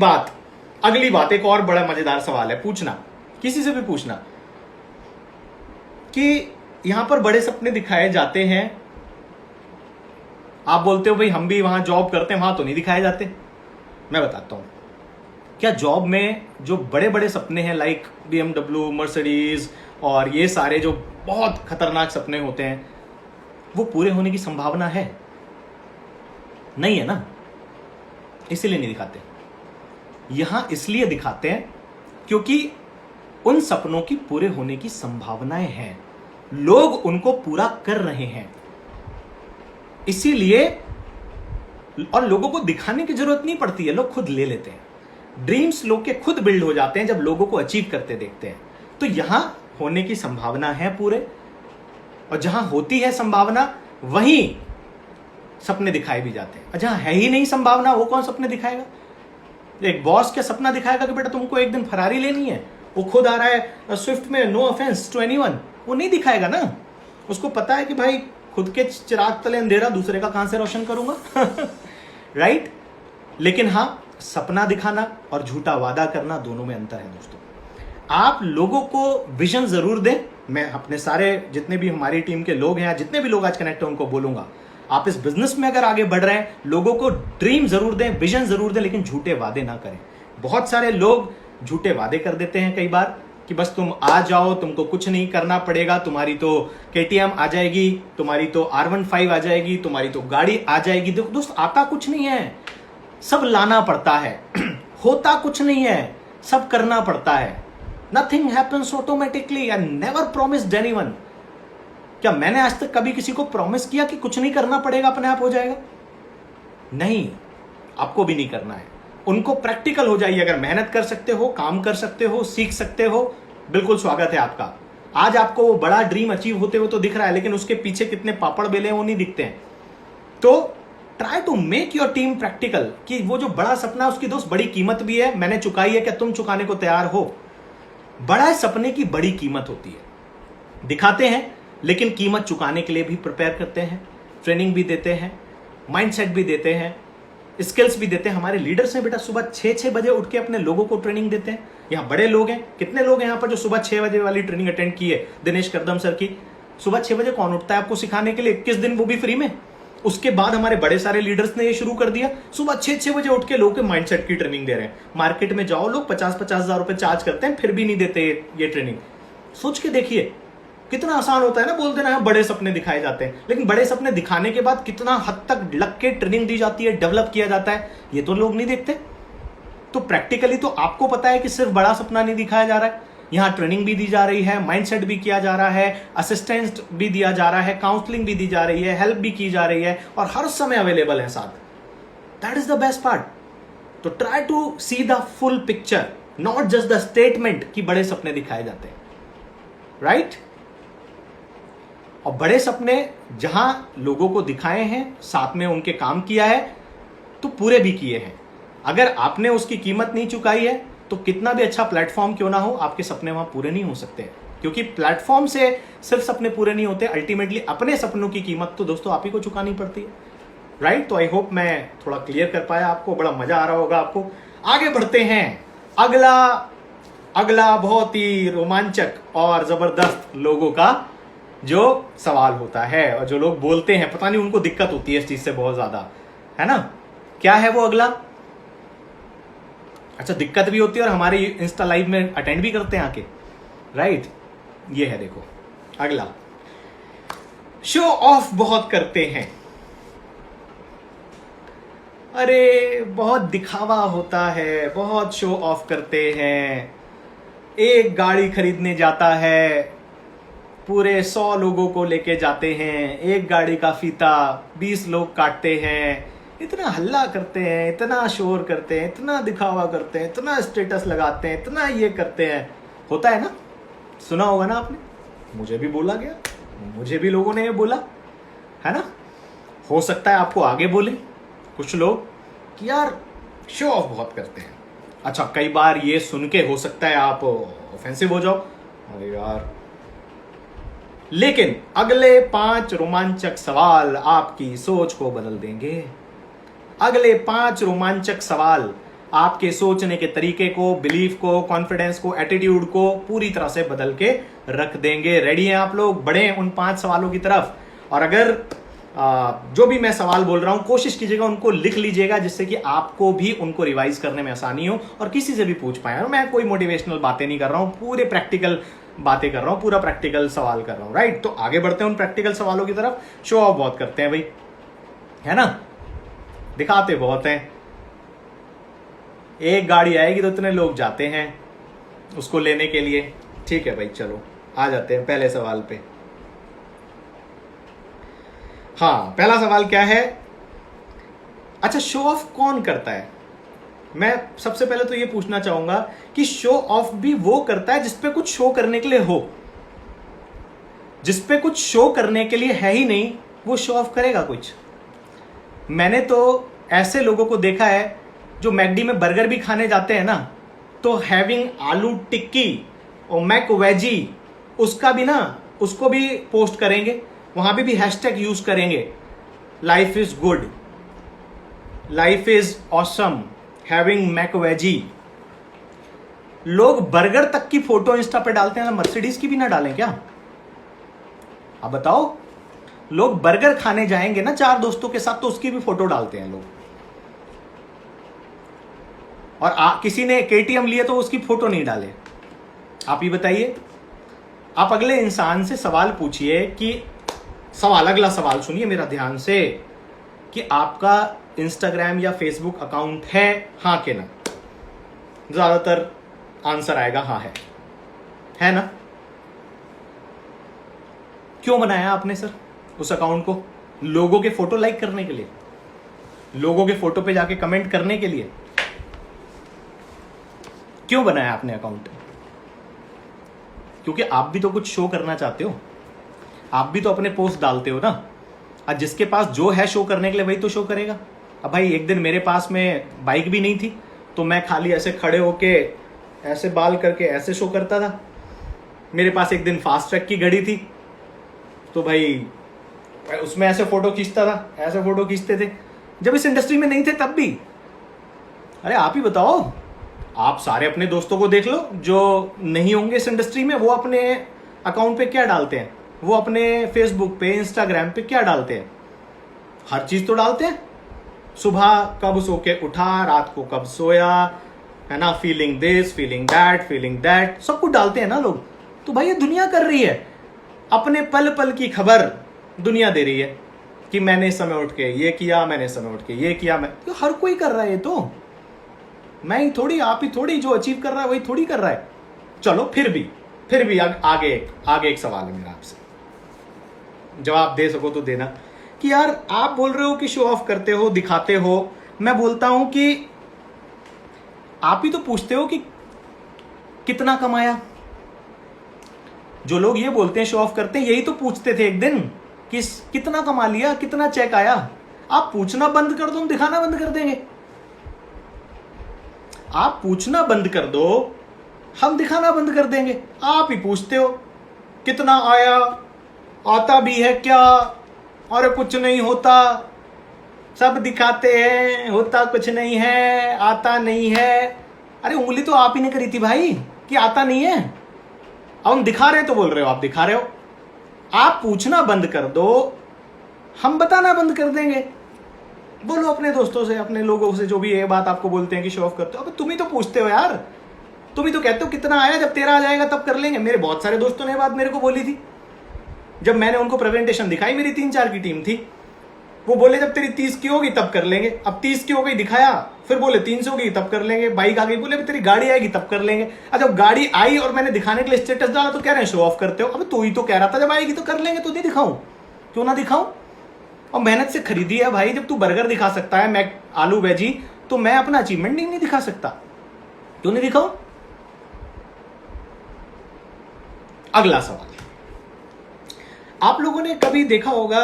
बात एक और बड़ा मजेदार सवाल है, पूछना, किसी से भी पूछना कि यहां पर बड़े सपने दिखाए जाते हैं, आप बोलते हो भाई हम भी वहां जॉब करते हैं, वहां तो नहीं दिखाए जाते। मैं बताता हूं, क्या जॉब में जो बड़े बड़े सपने हैं, लाइक BMW, मर्सिडीज और ये सारे जो बहुत खतरनाक सपने होते हैं, वो पूरे होने की संभावना है? नहीं है ना, इसीलिए नहीं दिखाते। यहां इसलिए दिखाते हैं क्योंकि उन सपनों की पूरे होने की संभावनाएं हैं, लोग उनको पूरा कर रहे हैं, इसीलिए। और लोगों को दिखाने की जरूरत नहीं पड़ती है, लोग खुद ले लेते हैं। ड्रीम्स लोग के खुद बिल्ड हो जाते हैं जब लोगों को अचीव करते देखते हैं। तो यहां होने की संभावना है पूरे, और जहां होती है संभावना वहीं सपने दिखाए भी जाते हैं। जहां है ही नहीं संभावना, वो कौन सपने दिखाएगा? एक बॉस क्या सपना दिखाएगा कि बेटा तुमको एक दिन फरारी लेनी है, वो खुद आ रहा है स्विफ्ट में, नो ऑफेंस टू एनीवन, वो नहीं दिखाएगा ना। उसको पता है कि भाई खुद के चिराग तले अंधेरा, दूसरे का कहां से रोशन करूंगा। राइट? लेकिन हां, सपना दिखाना और झूठा वादा करना, दोनों में अंतर है दोस्तों। आप लोगों को विजन जरूर दें। मैं अपने सारे जितने भी हमारी टीम के लोग हैं, जितने भी लोग आज कनेक्ट हैं, उनको बोलूंगा, आप इस बिजनेस में अगर आगे बढ़ रहे हैं, लोगों को ड्रीम जरूर दें, विजन जरूर दें, लेकिन झूठे वादे ना करें। बहुत सारे लोग झूठे वादे कर देते हैं कई बार कि बस तुम आ जाओ, तुमको कुछ नहीं करना पड़ेगा, तुम्हारी तो KTM आ जाएगी, तुम्हारी तो R15 आ जाएगी, तुम्हारी तो गाड़ी आ जाएगी। देखो दोस्त, आता कुछ नहीं है, सब लाना पड़ता है। होता कुछ नहीं है, सब करना पड़ता है। Nothing happens automatically. I never promised anyone. क्या मैंने आज तक कभी किसी को प्रॉमिस किया कि कुछ नहीं करना पड़ेगा, अपने आप हो जाएगा? नहीं, आपको भी नहीं करना है। उनको प्रैक्टिकल हो जाइए। अगर मेहनत कर सकते हो, काम कर सकते हो, सीख सकते हो, बिल्कुल स्वागत है आपका। आज आपको वो बड़ा ड्रीम अचीव होते हुए तो दिख रहा है, लेकिन उसके पीछे कितने पापड़ बेले हैं वो नहीं दिखते हैं। तो try to make your team practical, कि वो जो बड़ा सपना, उसकी दोस्त बड़ी कीमत भी है, मैंने चुकाई है, क्या तुम चुकाने को तैयार हो? बड़ा सपने की बड़ी कीमत होती है। दिखाते हैं, लेकिन कीमत चुकाने के लिए भी प्रिपेयर करते हैं, ट्रेनिंग भी देते हैं, माइंडसेट भी देते हैं, स्किल्स भी देते हैं। हमारे लीडर्स हैं बेटा, सुबह 6 बजे उठ के अपने लोगों को ट्रेनिंग देते हैं। यहाँ बड़े लोग हैं, कितने लोग हैं यहाँ पर जो सुबह 6 बजे वाली ट्रेनिंग अटेंड की है? दिनेश करदम सर की। सुबह 6 बजे कौन उठता है आपको सिखाने के लिए? 21 दिन, वो भी फ्री में। उसके बाद हमारे बड़े सारे लीडर्स ने ये शुरू कर दिया, सुबह 6 बजे उठ के लोगों के माइंडसेट की ट्रेनिंग दे रहे हैं। मार्केट में जाओ, लोग 50-50 हजार रुपए चार्ज करते हैं, फिर भी नहीं देते ये ट्रेनिंग। सोच के देखिए कितना आसान होता है ना बोल देना है बड़े सपने दिखाए जाते हैं, लेकिन बड़े सपने दिखाने के बाद कितना हद तक लग के ट्रेनिंग दी जाती है, डेवलप किया जाता है, ये तो लोग नहीं देखते। तो प्रैक्टिकली तो आपको पता है कि सिर्फ बड़ा सपना नहीं दिखाया जा रहा है, यहां ट्रेनिंग भी दी जा रही है, माइंडसेट भी किया जा रहा है, असिस्टेंस भी दिया जा रहा है, काउंसलिंग भी दी जा रही है, हेल्प भी की जा रही है, और हर समय अवेलेबल है साथ। That is the best part. तो try to see the full picture not just the statement कि बड़े सपने दिखाए जाते हैं, राइट? और बड़े सपने जहां लोगों को दिखाए हैं, साथ में उनके काम किया है, तो पूरे भी किए हैं। अगर आपने उसकी कीमत नहीं चुकाई है तो कितना भी अच्छा प्लेटफॉर्म क्यों ना हो, आपके सपने वहां पूरे नहीं हो सकते, क्योंकि प्लेटफॉर्म से सिर्फ सपने पूरे नहीं होते, अल्टीमेटली अपने सपनों की कीमत तो दोस्तों आप ही को चुकानी पड़ती है, राइट? तो आई होप मैं थोड़ा क्लियर कर पाया आपको, बड़ा मजा आ रहा होगा आपको। आगे बढ़ते हैं। अगला बहुत ही रोमांचक और जबरदस्त लोगों का जो सवाल होता है, और जो लोग बोलते हैं, पता नहीं उनको दिक्कत होती है इस चीज से बहुत ज्यादा, है ना? क्या है वो अगला? अच्छा, दिक्कत भी होती है और हमारे इंस्टा लाइव में अटेंड भी करते हैं आके, राइट? ये है, देखो अगला, शो ऑफ बहुत करते हैं। अरे बहुत दिखावा होता है, बहुत शो ऑफ करते हैं। एक गाड़ी खरीदने जाता है, पूरे 100 लोगों को लेके जाते हैं, एक गाड़ी का फीता 20 लोग काटते हैं, इतना हल्ला करते हैं, इतना शोर करते हैं, इतना दिखावा करते हैं, इतना स्टेटस लगाते हैं, इतना ये करते हैं। होता है ना, सुना होगा ना आपने, मुझे भी बोला गया, मुझे भी लोगों ने ये बोला, है ना? हो सकता है आपको आगे बोले कुछ लोग कि यार शो ऑफ बहुत करते हैं। अच्छा, कई बार ये सुन के हो सकता है आप ऑफेंसिव हो जाओ, अरे यार। लेकिन अगले 5 रोमांचक सवाल आपकी सोच को बदल देंगे। अगले 5 रोमांचक सवाल आपके सोचने के तरीके को, बिलीफ को, कॉन्फिडेंस को, एटीट्यूड को पूरी तरह से बदल के रख देंगे। रेडी हैं आप लोग? बढ़े उन 5 सवालों की तरफ। और अगर जो भी मैं सवाल बोल रहा हूं, कोशिश कीजिएगा उनको लिख लीजिएगा, जिससे कि आपको भी उनको रिवाइज करने में आसानी हो और किसी से भी पूछ पाए। मैं कोई मोटिवेशनल बातें नहीं कर रहा हूं, पूरे प्रैक्टिकल बातें कर रहा हूं, पूरा प्रैक्टिकल सवाल कर रहा हूं, राइट? तो आगे बढ़ते हैं उन प्रैक्टिकल सवालों की तरफ। शो ऑफ बहुत करते हैं भाई, है ना? दिखाते बहुत हैं। एक गाड़ी आएगी तो इतने लोग जाते हैं उसको लेने के लिए। ठीक है भाई, चलो आ जाते हैं पहले सवाल पे। हाँ, पहला सवाल क्या है? अच्छा, शो ऑफ कौन करता है? मैं सबसे पहले तो ये पूछना चाहूंगा कि शो ऑफ भी वो करता है जिसपे कुछ शो करने के लिए हो। जिसपे कुछ शो करने के लिए है ही नहीं, वो शो ऑफ करेगा कुछ? मैंने तो ऐसे लोगों को देखा है जो मैकडी में बर्गर भी खाने जाते हैं ना, तो हैविंग आलू टिक्की और मैक वेजी, उसका भी ना, उसको भी पोस्ट करेंगे, वहां पे भी हैशटैग यूज करेंगे, life is good, life is awesome, having McVeggie. लोग बर्गर तक की फोटो इंस्टा पे डालते हैं, मर्सिडीज की भी ना डालें क्या? अब बताओ, लोग बर्गर खाने जाएंगे ना 4 दोस्तों के साथ, तो उसकी भी फोटो डालते हैं लोग। और किसी ने केटीएम लिए तो उसकी फोटो नहीं डाले। आप ही बताइए। आप अगले इंसान से सवाल पूछिए कि अगला सवाल सुनिए मेरा ध्यान से, कि आपका इंस्टाग्राम या फेसबुक अकाउंट है, हाँ के ना? ज्यादातर आंसर आएगा हाँ है ना? क्यों बनाया आपने सर उस अकाउंट को? लोगों के फोटो लाइक करने के लिए? लोगों के फोटो पे जाके कमेंट करने के लिए? क्यों बनाया आपने अकाउंट? क्योंकि आप भी तो कुछ शो करना चाहते हो, आप भी तो अपने पोस्ट डालते हो ना। आज जिसके पास जो है शो करने के लिए, वही तो शो करेगा। अब भाई, एक दिन मेरे पास में बाइक भी नहीं थी, तो मैं खाली ऐसे खड़े होके ऐसे बाल करके ऐसे शो करता था। मेरे पास एक दिन फास्ट ट्रैक की घड़ी थी, तो भाई उसमें ऐसे फोटो खींचता था, ऐसे फोटो खींचते थे। जब इस इंडस्ट्री में नहीं थे तब भी। अरे आप ही बताओ, आप सारे अपने दोस्तों को देख लो जो नहीं होंगे इस इंडस्ट्री में, वो अपने अकाउंट पे क्या डालते हैं, वो अपने फेसबुक पे, इंस्टाग्राम पे क्या डालते हैं? हर चीज तो डालते हैं। सुबह कब सो के उठा, रात को कब सोया, है ना, फीलिंग दिस, फीलिंग दैट, सब कुछ डालते हैं ना लोग। तो भाई ये दुनिया कर रही है, अपने पल पल की खबर दुनिया दे रही है कि मैंने इस समय उठ के ये किया, मैंने इस समय उठ के ये किया। तो हर कोई कर रहा है, तो मैं ही थोड़ी, आप ही थोड़ी, जो अचीव कर रहा है वही थोड़ी कर रहा है। चलो फिर भी आगे एक सवाल है मेरा आपसे, जवाब दे सको तो देना, कि यार आप बोल रहे हो कि शो ऑफ करते हो, दिखाते हो। मैं बोलता हूं कि आप ही तो पूछते हो कि कितना कमाया? जो लोग ये बोलते हैं शो ऑफ करते हैं, यही तो पूछते थे एक दिन कि कितना कमा लिया, कितना चेक आया। आप पूछना बंद कर दो, हम दिखाना बंद कर देंगे। आप पूछना बंद कर दो, हम दिखाना बंद कर देंगे। आप ही पूछते हो कितना आया, आता भी है क्या? और कुछ नहीं होता, सब दिखाते हैं, होता कुछ नहीं है, आता नहीं है। अरे उंगली तो आप ही ने करी थी भाई कि आता नहीं है। अब हम दिखा रहे हैं तो बोल रहे हो आप दिखा रहे हो। आप पूछना बंद कर दो, हम बताना बंद कर देंगे। बोलो अपने दोस्तों से, अपने लोगों से, जो भी ये बात आपको बोलते हैं कि शो ऑफ करते हो। अब तुम ही तो पूछते हो यार, तुम ही तो कहते हो कितना आया, जब तेरा आ जाएगा तब कर लेंगे। मेरे बहुत सारे दोस्तों ने बात मेरे को बोली थी, जब मैंने उनको प्रेजेंटेशन दिखाई, मेरी 3-4 की टीम थी, वो बोले जब तेरी 30 की होगी तब कर लेंगे। अब 30 की हो गई, दिखाया, फिर बोले 300 की तब कर लेंगे। बाइक आ गई, बोले तेरी गाड़ी आएगी तब कर लेंगे। अब जब गाड़ी आई और मैंने दिखाने के लिए स्टेटस डाला तो कह रहे हैं शो ऑफ करते हो। अब तू ही तो कह रहा था जब आएगी तो कर लेंगे, तो नहीं दिखाऊं? क्यों ना दिखाऊं? और मेहनत से खरीदी है भाई। जब तू बर्गर दिखा सकता है, मैं आलू वेजी, तो मैं अपना अचीवमेंट नहीं दिखा सकता? क्यों नहीं दिखाऊं? अगला सवाल, आप लोगों ने कभी देखा होगा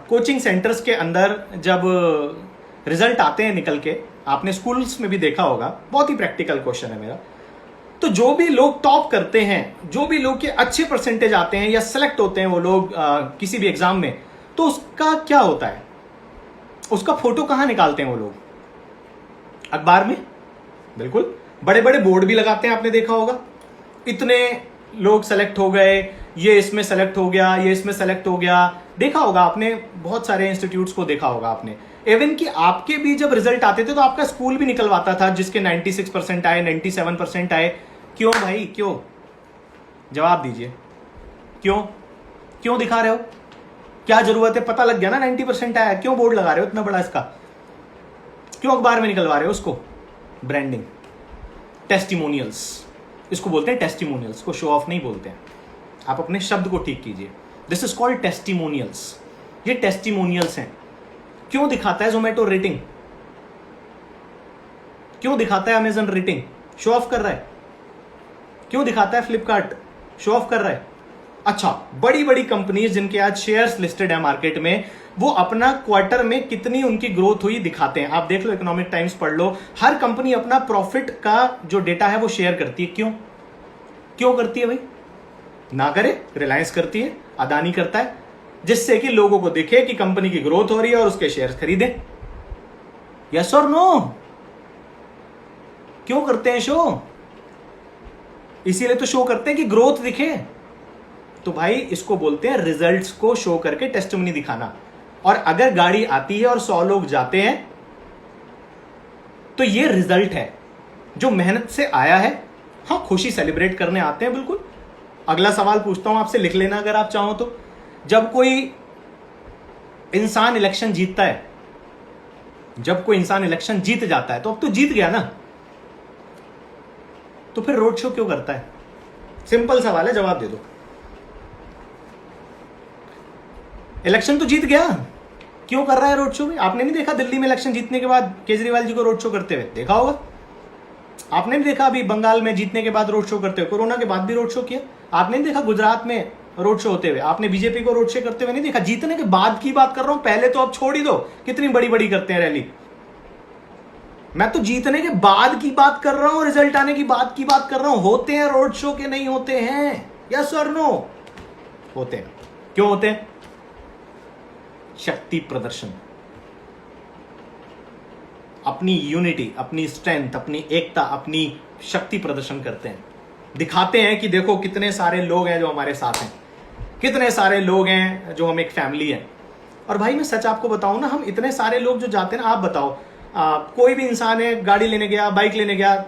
कोचिंग सेंटर्स के अंदर जब रिजल्ट आते हैं निकल के, आपने स्कूल्स में भी देखा होगा, बहुत ही प्रैक्टिकल क्वेश्चन है मेरा। तो जो भी लोग टॉप करते हैं, जो भी लोग के अच्छे परसेंटेज आते हैं या सेलेक्ट होते हैं वो लोग किसी भी एग्जाम में, तो उसका क्या होता है? उसका फोटो कहां निकालते हैं वो लोग? अखबार में। बिल्कुल, बड़े बड़े बोर्ड भी लगाते हैं, आपने देखा होगा, इतने लोग सेलेक्ट हो गए, ये इसमें सेलेक्ट हो गया, ये इसमें सेलेक्ट हो गया। देखा होगा आपने, बहुत सारे इंस्टीट्यूट्स को देखा होगा आपने। इवन कि आपके भी जब रिजल्ट आते थे तो आपका स्कूल भी निकलवाता था, जिसके 96% आए, 97% आए। क्यों भाई, क्यों? जवाब दीजिए, क्यों? क्यों दिखा रहे हो? क्या जरूरत है? पता लग गया ना 90% आया, क्यों बोर्ड लगा रहे हो इतना बड़ा इसका? क्यों अखबार में निकलवा रहे हो उसको? ब्रांडिंग, टेस्टिमोनियल्स, इसको बोलते हैं टेस्टिमोनियल्स, को शो ऑफ नहीं बोलते हैं। आप अपने शब्द को ठीक कीजिए। This is called testimonials. ये टेस्टिमोनियल्स हैं। क्यों दिखाता है जोमेटो रेटिंग? क्यों दिखाता है अमेजन रेटिंग? शो ऑफ कर रहा है। क्यों दिखाता है फ्लिपकार्ट? शो ऑफ कर रहा है। अच्छा, बड़ी बड़ी कंपनीज जिनके आज शेयर्स लिस्टेड है मार्केट में, वो अपना क्वार्टर में कितनी उनकी ग्रोथ हुई दिखाते हैं। आप देख लो, इकोनॉमिक टाइम्स पढ़ लो, हर कंपनी अपना प्रॉफिट का जो डेटा है वो शेयर करती है। क्यों? क्यों करती है भाई? ना करे, रिलायंस करती है, अदानी करता है, जिससे कि लोगों को दिखे कि कंपनी की ग्रोथ हो रही है और उसके शेयर्स खरीदें। यस और नो? क्यों करते हैं शो? इसीलिए तो शो करते हैं कि ग्रोथ दिखे। तो भाई इसको बोलते हैं रिजल्ट्स को शो करके टेस्टिमनी दिखाना। और अगर गाड़ी आती है और 100 लोग जाते हैं तो ये रिजल्ट है जो मेहनत से आया है। हाँ, खुशी सेलिब्रेट करने आते हैं, बिल्कुल। अगला सवाल पूछता हूं आपसे, लिख लेना अगर आप चाहो तो। जब कोई इंसान इलेक्शन जीतता है, जब कोई इंसान इलेक्शन जीत जाता है, तो अब तो जीत गया ना, तो फिर रोड शो क्यों करता है? सिंपल सवाल है, जवाब दे दो। इलेक्शन तो जीत गया, क्यों कर रहा है रोड शो भी? आपने नहीं देखा दिल्ली में इलेक्शन जीतने के बाद केजरीवाल जी को रोड शो करते हुए? देखा होगा। आपने नहीं देखा अभी बंगाल में जीतने के बाद रोड शो करते हुए? कोरोना के बाद भी रोड शो किया। आपने नहीं देखा गुजरात में रोड शो होते हुए? आपने बीजेपी को रोड शो करते हुए नहीं देखा? जीतने के बाद की बात कर रहा हूं, पहले तो अब छोड़ ही दो, कितनी बड़ी बड़ी करते हैं रैली। मैं तो जीतने के बाद की बात कर रहा हूं, रिजल्ट आने की बात की बात कर रहा हूं। होते हैं रोड शो के नहीं होते हैं? यस और नो? होते हैं। क्यों होते हैं? शक्ति प्रदर्शन, अपनी यूनिटी, अपनी स्ट्रेंथ, अपनी एकता, अपनी शक्ति प्रदर्शन करते हैं। दिखाते हैं कि देखो कितने सारे लोग हैं जो हमारे साथ हैं, कितने सारे लोग हैं जो हम एक फैमिली है। और भाई मैं सच आपको बताऊं ना, हम इतने सारे लोग जो जाते हैं ना, आप बताओ, कोई भी इंसान है, गाड़ी लेने गया, बाइक लेने गया,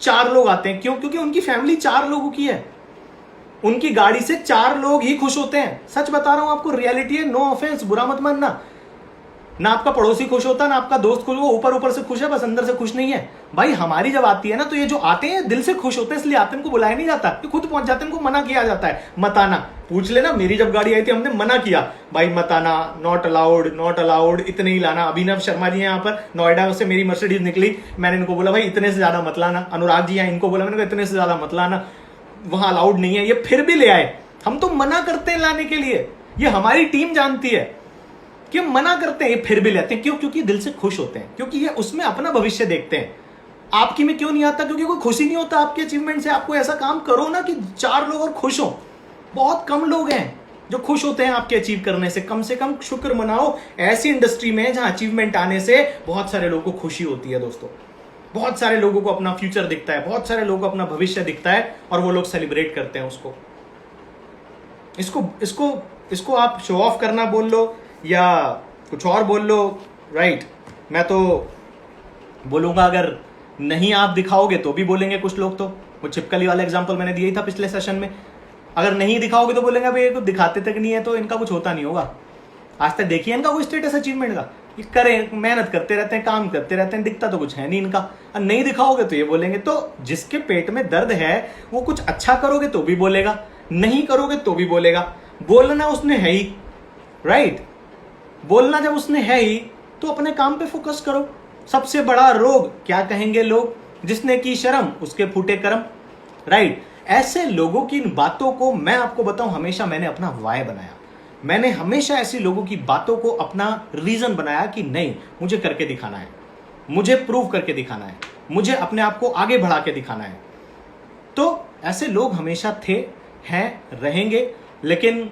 4 लोग आते हैं। क्यों? क्योंकि उनकी फैमिली 4 लोगों की है। उनकी गाड़ी से 4 लोग ही खुश होते हैं। सच बता रहा हूं आपको, रियलिटी है, नो ऑफेंस, बुरा मत मानना। ना आपका पड़ोसी खुश होता, ना आपका दोस्त खुश, वो ऊपर ऊपर से खुश है, बस अंदर से खुश नहीं है। भाई हमारी जब आती है ना, तो ये जो आते हैं दिल से खुश होते हैं, इसलिए आते हैं, इनको बुलाया नहीं जाता, ये खुद पहुंच जाते हैं, इनको मना किया जाता है, मत आना। पूछ लेना, मेरी जब गाड़ी आई थी हमने मना किया, भाई मत आना, नॉट अलाउड, नॉट अलाउड, इतने ही लाना। अभिनव शर्मा जी यहाँ पर नोएडा से मेरी मर्सिडीज निकली, मैंने इनको बोला भाई इतने से ज्यादा मत लाना। अनुराग जी यहाँ, इनको बोला मैंने इतने से ज्यादा मत लाना, वहां अलाउड नहीं है, ये फिर भी ले आए। हम तो मना करते हैं लाने के लिए, ये हमारी टीम जानती है कि हम मना करते हैं, ये फिर भी लेते हैं। क्यों? क्योंकि दिल से खुश होते हैं, क्योंकि ये उसमें अपना भविष्य देखते हैं। आपकी में क्यों नहीं आता? क्योंकि कोई खुशी नहीं होता आपके अचीवमेंट से। आपको ऐसा काम करो ना कि 4 लोग और खुश हो। बहुत कम लोग हैं जो खुश होते हैं आपके अचीव करने से कम शुक्र मनाओ ऐसी इंडस्ट्री में जहां अचीवमेंट आने से बहुत सारे लोगों को खुशी होती है दोस्तों। बहुत सारे लोगों को अपना फ्यूचर दिखता है, बहुत सारे लोगों को अपना भविष्य दिखता है, और वो लोग सेलिब्रेट करते हैं उसको। इसको आप शो ऑफ करना बोल लो या कुछ और बोल लो, राइट। मैं तो बोलूंगा अगर नहीं आप दिखाओगे तो भी बोलेंगे कुछ लोग। तो वो छिपकली वाला एग्जांपल मैंने दिया ही था पिछले सेशन में। अगर नहीं दिखाओगे तो बोलेंगे भाई ये तो दिखाते तक नहीं है, तो इनका कुछ होता नहीं होगा। आज तक देखिए इनका कोई स्टेटस अचीवमेंट का, ये करें, मेहनत करते रहते हैं, काम करते रहते हैं, दिखता तो कुछ है नहीं इनका। और नहीं दिखाओगे तो ये बोलेंगे। तो जिसके पेट में दर्द है वो कुछ अच्छा करोगे तो भी बोलेगा, नहीं करोगे तो भी बोलेगा। बोलना उसने है ही, राइट। बोलना जब उसने है ही तो अपने काम पे फोकस करो। सबसे बड़ा रोग क्या कहेंगे लोग? जिसने की शर्म उसके फूटे कर्म, राइट। ऐसे लोगों की इन बातों को मैं आपको बताऊं, हमेशा मैंने अपना वाय बनाया। मैंने हमेशा ऐसी लोगों की बातों को अपना रीजन बनाया कि नहीं, मुझे करके दिखाना है, मुझे प्रूव करके दिखाना है, मुझे अपने आप को आगे बढ़ा के दिखाना है। तो ऐसे लोग हमेशा थे, हैं, रहेंगे। लेकिन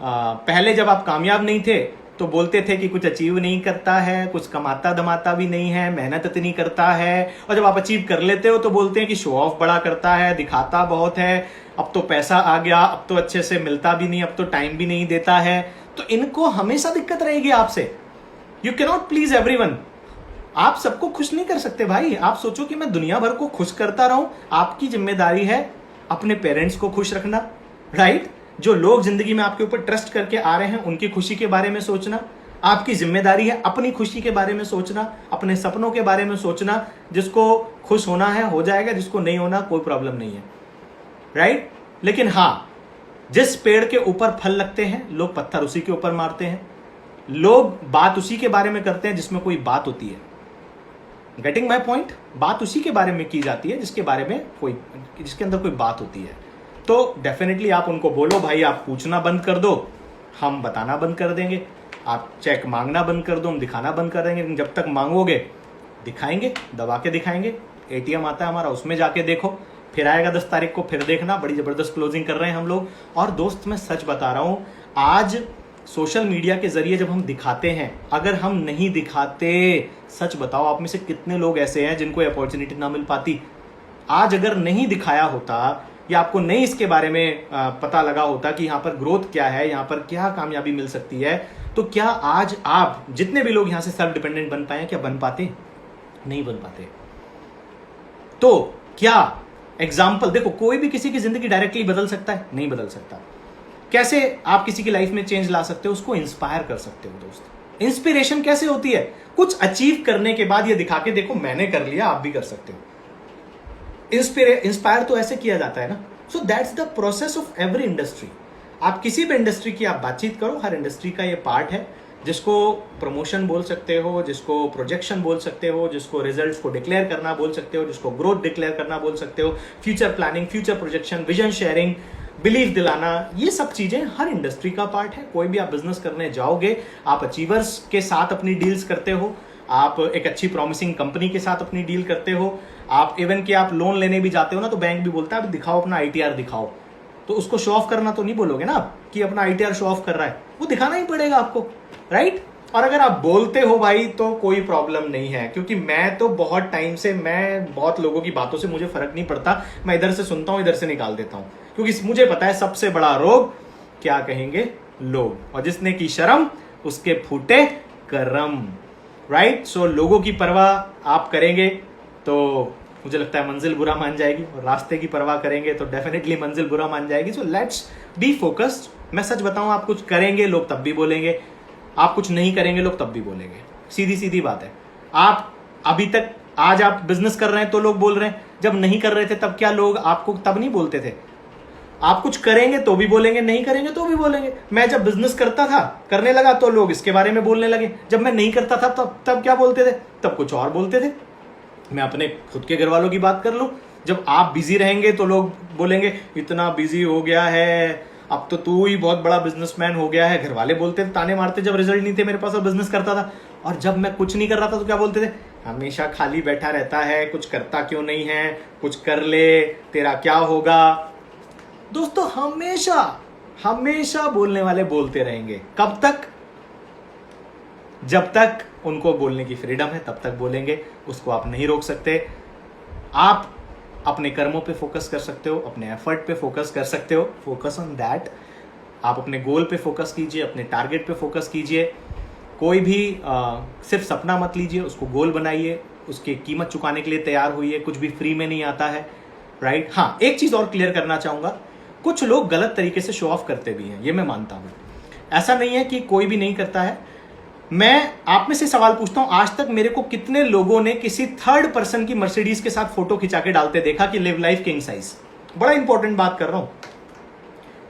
पहले जब आप कामयाब नहीं थे तो बोलते थे कि कुछ अचीव नहीं करता है, कुछ कमाता धमाता भी नहीं है, मेहनत इतनी करता है। और जब आप अचीव कर लेते हो तो बोलते हैं कि शो ऑफ बड़ा करता है, दिखाता बहुत है, अब तो पैसा आ गया, अब तो अच्छे से मिलता भी नहीं, अब तो टाइम भी नहीं देता है। तो इनको हमेशा दिक्कत रहेगी आपसे। You cannot please everyone. आप सबको खुश नहीं कर सकते भाई। आप सोचो कि मैं दुनिया भर को खुश करता रहूं। आपकी जिम्मेदारी है अपने पेरेंट्स को खुश रखना, राइट। जो लोग जिंदगी में आपके ऊपर ट्रस्ट करके आ रहे हैं उनकी खुशी के बारे में सोचना। आपकी जिम्मेदारी है अपनी खुशी के बारे में सोचना, अपने सपनों के बारे में सोचना। जिसको खुश होना है हो जाएगा, जिसको नहीं होना कोई प्रॉब्लम नहीं है, राइट। लेकिन हाँ, जिस पेड़ के ऊपर फल लगते हैं लोग पत्थर उसी के ऊपर मारते हैं। लोग बात उसी के बारे में करते हैं जिसमें कोई बात होती है। Getting my point? बात उसी के बारे में की जाती है जिसके बारे में जिसके अंदर कोई बात होती है। तो डेफिनेटली आप उनको बोलो भाई आप पूछना बंद कर दो, हम बताना बंद कर देंगे। आप चेक मांगना बंद कर दो, हम दिखाना बंद कर देंगे। लेकिन जब तक मांगोगे दिखाएंगे, दबा के दिखाएंगे। एटीएम आता है हमारा, उसमें जाके देखो। फिर आएगा 10 तारीख को, फिर देखना। बड़ी जबरदस्त क्लोजिंग कर रहे हैं हम लोग। और दोस्त मैं सच बता रहा हूं, आज सोशल मीडिया के जरिए जब हम दिखाते हैं, अगर हम नहीं दिखाते, सच बताओ आप में से कितने लोग ऐसे हैं जिनको अपॉर्चुनिटी ना मिल पाती। आज अगर नहीं दिखाया होता या आपको नहीं इसके बारे में पता लगा होता कि यहाँ पर ग्रोथ क्या है, यहाँ पर क्या कामयाबी मिल सकती है, तो क्या आज आप जितने भी लोग यहाँ से सेल्फ डिपेंडेंट बन पाए? क्या बन पाते? नहीं बन पाते। तो क्या एग्जाम्पल देखो, कोई भी किसी की जिंदगी डायरेक्टली बदल सकता है? नहीं बदल सकता। कैसे आप किसी की लाइफ में चेंज ला सकते हो? उसको इंस्पायर कर सकते हो दोस्त। इंस्पिरेशन कैसे होती है? कुछ अचीव करने के बाद ये दिखा के देखो मैंने कर लिया, आप भी कर सकते हो। इंस्पायर तो ऐसे किया जाता है ना। So that's the process of every industry. आप किसी भी इंडस्ट्री की आप बातचीत करो, हर इंडस्ट्री का ये पार्ट है। जिसको प्रमोशन बोल सकते हो, जिसको प्रोजेक्शन बोल सकते हो, जिसको रिजल्ट्स को डिक्लेयर करना बोल सकते हो, जिसको ग्रोथ डिक्लेयर करना बोल सकते हो, future planning, future projection, vision sharing, believe दिलाना, ये सब चीजें हर इंडस्ट्री का पार्ट है। कोई भी आप बिजनेस करने जाओगे, आप अचीवर्स के साथ अपनी डील्स करते हो, आप एक अच्छी प्रॉमिसिंग कंपनी के साथ अपनी डील करते हो, आप इवन कि आप लोन लेने भी जाते हो ना, तो बैंक भी बोलता है आप दिखाओ अपना आईटीआर दिखाओ। तो उसको शो ऑफ करना तो नहीं बोलोगे ना आप कि अपना आईटीआर शो ऑफ कर रहा है, वो दिखाना ही पड़ेगा आपको, राइट। और अगर आप बोलते हो भाई तो कोई प्रॉब्लम नहीं है, क्योंकि मैं तो बहुत टाइम से, मैं बहुत लोगों की बातों से मुझे फर्क नहीं पड़ता। मैं इधर से सुनता हूं, इधर से निकाल देता हूं, क्योंकि मुझे पता है सबसे बड़ा रोग क्या कहेंगे लोग, और जिसने की शर्म उसके फूटे कर्म, राइट। सो लोगों की परवाह आप करेंगे तो मुझे लगता है मंजिल बुरा मान जाएगी, और रास्ते की परवाह करेंगे तो डेफिनेटली मंजिल बुरा मान जाएगी। So let's be focused. मैं सच बताऊं, आप कुछ करेंगे लोग तब भी बोलेंगे, आप कुछ नहीं करेंगे लोग तब भी बोलेंगे, सीधी सीधी बात है। आप अभी तक आज आप बिजनेस कर रहे हैं तो लोग बोल रहे हैं, जब नहीं कर रहे थे तब क्या लोग आपको तब नहीं बोलते थे? आप कुछ करेंगे तो भी बोलेंगे, नहीं करेंगे तो भी बोलेंगे। मैं जब बिजनेस करता था, करने लगा तो लोग इसके बारे में बोलने लगे, जब मैं नहीं करता था तब क्या बोलते थे? तब कुछ और बोलते थे। मैं अपने खुद के घर वालों की बात कर लूं, जब आप बिजी रहेंगे तो लोग बोलेंगे इतना बिजी हो गया है, अब तो तू ही बहुत बड़ा बिजनेसमैन हो गया है। घर वाले बोलते थे, ताने मारते जब रिजल्ट नहीं थे मेरे पास और बिजनेस करता था। और जब मैं कुछ नहीं कर रहा था तो क्या बोलते थे? हमेशा खाली बैठा रहता है, कुछ करता क्यों नहीं है, कुछ कर ले, तेरा क्या होगा। दोस्तों हमेशा हमेशा बोलने वाले बोलते रहेंगे। कब तक? जब तक उनको बोलने की फ्रीडम है तब तक बोलेंगे, उसको आप नहीं रोक सकते। आप अपने कर्मों पे फोकस कर सकते हो, अपने एफर्ट पे फोकस कर सकते हो, फोकस ऑन दैट। आप अपने गोल पे फोकस कीजिए, अपने टारगेट पे फोकस कीजिए। कोई भी सिर्फ सपना मत लीजिए, उसको गोल बनाइए, उसकी कीमत चुकाने के लिए तैयार होइए। कुछ भी फ्री में नहीं आता है, राइट? हाँ, एक चीज और क्लियर करना चाहूंगा, कुछ लोग गलत तरीके से शो ऑफ करते भी हैं, ये मैं मानता हूं। ऐसा नहीं है कि कोई भी नहीं करता है। मैं आप में से सवाल पूछता हूं, आज तक मेरे को कितने लोगों ने किसी थर्ड पर्सन की मर्सिडीज के साथ फोटो खिंचा के डालते देखा कि लिव लाइफ किंग साइज? बड़ा इंपॉर्टेंट बात कर रहा हूं।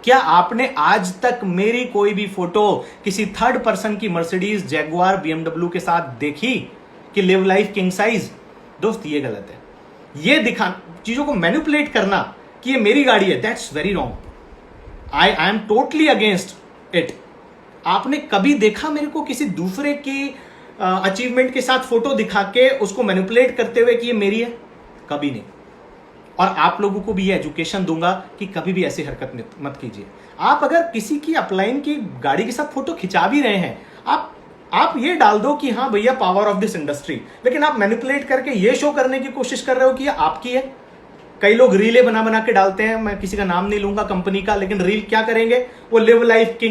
क्या आपने आज तक मेरी कोई भी फोटो किसी थर्ड पर्सन की मर्सिडीज, जैगुआर, बीएमडब्ल्यू के साथ देखी कि लिव लाइफ किंग साइज? दोस्त ये गलत है। ये दिखा, चीजों को मैनिपुलेट करना कि ये मेरी गाड़ी है, that's very wrong. I am totally against it. आपने कभी देखा मेरे को किसी दूसरे की अचीवमेंट के साथ फोटो दिखा के उसको मैनिपुलेट करते हुए कि ये मेरी है? कभी नहीं। और आप लोगों को भी ये एजुकेशन दूंगा कि कभी भी ऐसी हरकत मत कीजिए। आप अगर किसी की अपलाइन की गाड़ी के साथ फोटो खिंचा भी रहे हैं, आप ये डाल दो कि हाँ भैया पावर ऑफ दिस इंडस्ट्री, लेकिन आप मैनिपुलेट करके ये शो करने की कोशिश कर रहे हो कि ये आपकी है। कई लोग रीले बना बना के डालते हैं, मैं किसी का नाम नहीं लूंगा कंपनी का, लेकिन रील क्या करेंगे? वो लिव लाइफ किंग